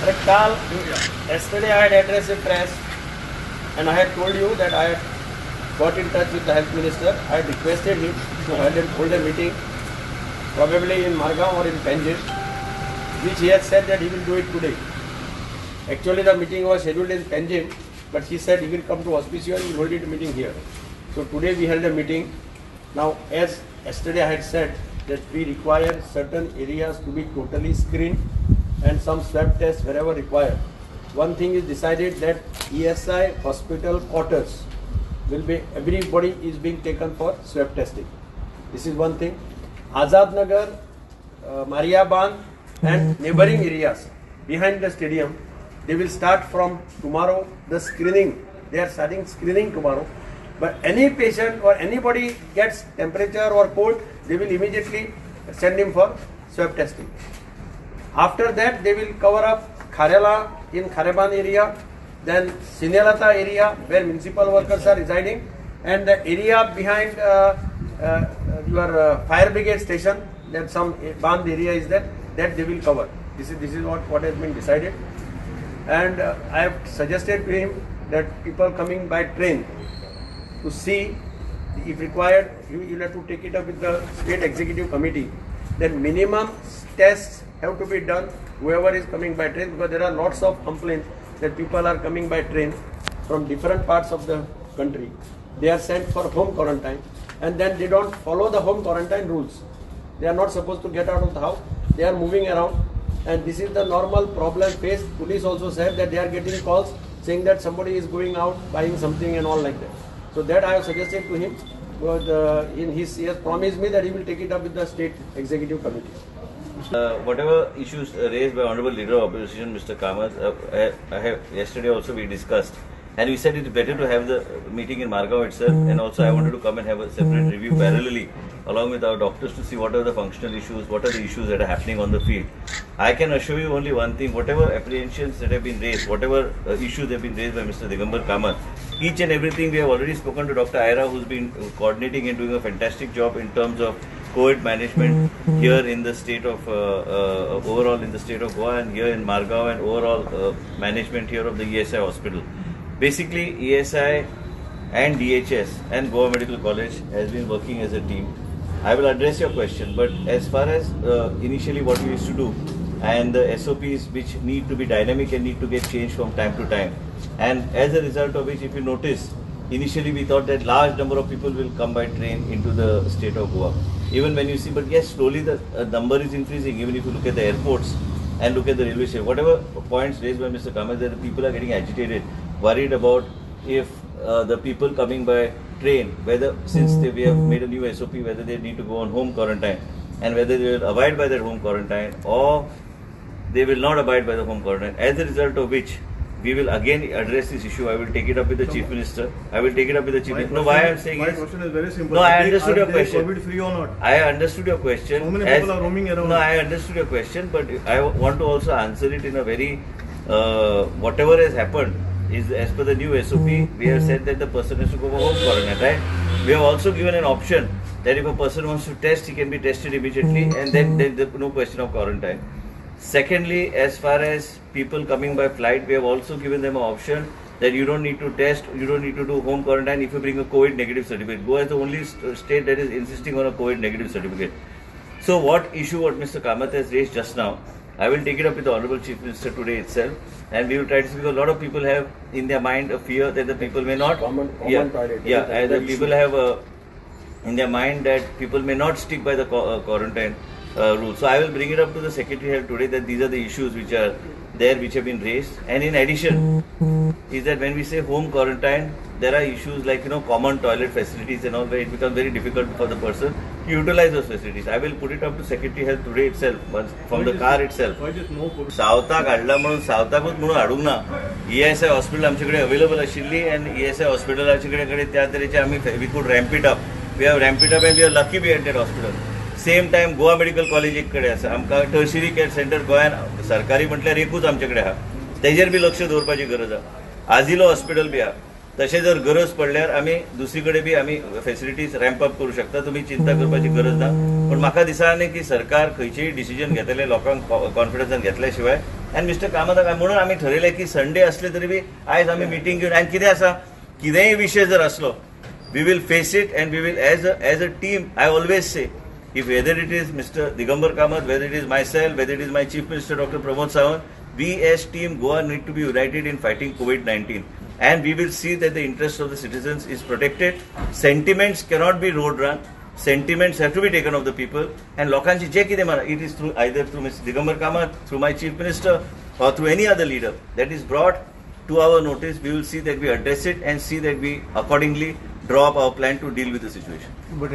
Yesterday I had addressed the press and I had told you that I had got in touch with the health minister. I had requested him to hold a meeting probably in Margao or in Panjim, which he has said that he will do it today. Actually the meeting was scheduled in Panjim, but he said he will come to Auspicio and he will hold it meeting here. So today we held a meeting. Now as yesterday I had said that we require certain areas to be totally screened and some swab tests wherever required. One thing is decided that ESI hospital quarters will be, everybody is being taken for swab testing. This is one thing. Azad Nagar, Mariaban and neighboring areas behind the stadium, they will start from tomorrow the screening. They are starting screening tomorrow. But any patient or anybody gets temperature or cold, they will immediately send him for swab testing. After that, they will cover up Kharela in Khareban area, then Sinelata area where municipal workers are residing, and the area behind your fire brigade station, that some Band area is there, that they will cover. This is what has been decided. And I have suggested to him that people coming by train to see, if required, you will have to take it up with the state executive committee, that minimum tests have to be done whoever is coming by train, because there are lots of complaints that people are coming by train from different parts of the country. They are sent for home quarantine and then they don't follow the home quarantine rules. They are not supposed to get out of the house. They are moving around, and this is the normal problem faced. Police also said that they are getting calls saying that somebody is going out buying something and all like that. So that I have suggested to him, because he has promised me that he will take it up with the state executive committee. Whatever issues raised by Honorable Leader of Opposition, Mr. Kamath, yesterday also we discussed, and we said it is better to have the meeting in Margao itself, and also I wanted to come and have a separate review parallelly along with our doctors to see what are the functional issues, what are the issues that are happening on the field. I can assure you only one thing: whatever apprehensions that have been raised, whatever issues have been raised by Mr. Digambar Kamath, each and everything we have already spoken to Dr. Aira, who's been coordinating and doing a fantastic job in terms of COVID management here in the state of overall in the state of Goa, and here in Margao, and overall management here of the ESI hospital. Basically, ESI and DHS and Goa Medical College has been working as a team. I will address your question, but as far as initially what we used to do and the SOPs which need to be dynamic and need to get changed from time to time, and as a result of which, if you notice, initially we thought that large number of people will come by train into the state of Goa. Even when you see, but yes, slowly the number is increasing. Even if you look at the airports and look at the railway station, whatever points raised by Mr. Kamath, that the people are getting agitated, worried about if the people coming by train, whether since we have made a new SOP, whether they need to go on home quarantine and whether they will abide by their home quarantine or they will not abide by the home quarantine. As a result of which, we will again address this issue. I will take it up with the Chief Minister. I will take it up with the Chief Minister. No, why I am saying my question is very simple. No, I understood your question. COVID free or not? I understood your question. So many people are roaming around. No, I understood your question, but I want to also answer it in a very, whatever has happened is as per the new SOP, we have said that the person has to go for home quarantine, right? We have also given an option that if a person wants to test, he can be tested immediately, and then there's no question of quarantine. Secondly, as far as people coming by flight, we have also given them an option that you don't need to test, you don't need to do home quarantine if you bring a COVID negative certificate. Goa is the only state that is insisting on a COVID negative certificate. So what Mr. Kamath has raised just now, I will take it up with the Honorable Chief Minister today itself, and we will try to see, because a lot of people have in their mind a fear that the people may not, the people have in their mind that people may not stick by the quarantine rule. So I will bring it up to the Secretary Health today that these are the issues which are there, which have been raised. And in addition, is that when we say home quarantine, there are issues like common toilet facilities and all, where it becomes very difficult for the person to utilize those facilities. I will put it up to Secretary Health today itself, from the car itself. सावताक हाडला म्हणून सावताकूच म्हणून हाडूंक ना. ESI hospital आमच्याकडे available आशिल्ली, and ESI हॉस्पिटलाचे कडेन त्या तरेचे आमी we could ramp it up. We have ramped it up and we are lucky we had that hospital. Same time Goa medical college एक कडेन आसा. आमकां टर्शियरी केअर सेंटर गोंयांत सरकारी म्हटल्यार एकूच आमचे कडेन आहा. तेजेर बी लक्ष दवरपाची गरज आहा. आजिलो हॉस्पिटल बी आहा. तशें जर गरज पडल्यार आमी दुसरी कडेन बी आमी फेसिलिटीज रॅम्प अप करू शकता. तुमी चिंता करपाची गरज ना. पण म्हाका दिसना की सरकार खंयचेय डिसिजन घेतले लोकांक कॉन्फिडन्सान घेतल्या शिवाय अँड मिस्टर कामत म्हणून आम्ही ठरयलें की संडे असले तरी बी आयज आम्ही मिटींग घेवन आनी कितें आसा कितेंय विशय जर असलो we will face it and we will as a team. I always say, if whether it is Mr. Digambar Kamath, whether it is myself, whether it is my Chief Minister Dr. Pramod Sawant, we as team Goa need to be united in fighting COVID-19, and we will see that the interest of the citizens is protected. Sentiments cannot be road run. Sentiments have to be taken of the people, and lokanchi je kide mara, it is through either through Mr. Digambar Kamath, through my Chief Minister, or through any other leader that is brought to our notice. We will see that we address it and see that we accordingly draw up our plan to deal with the situation. But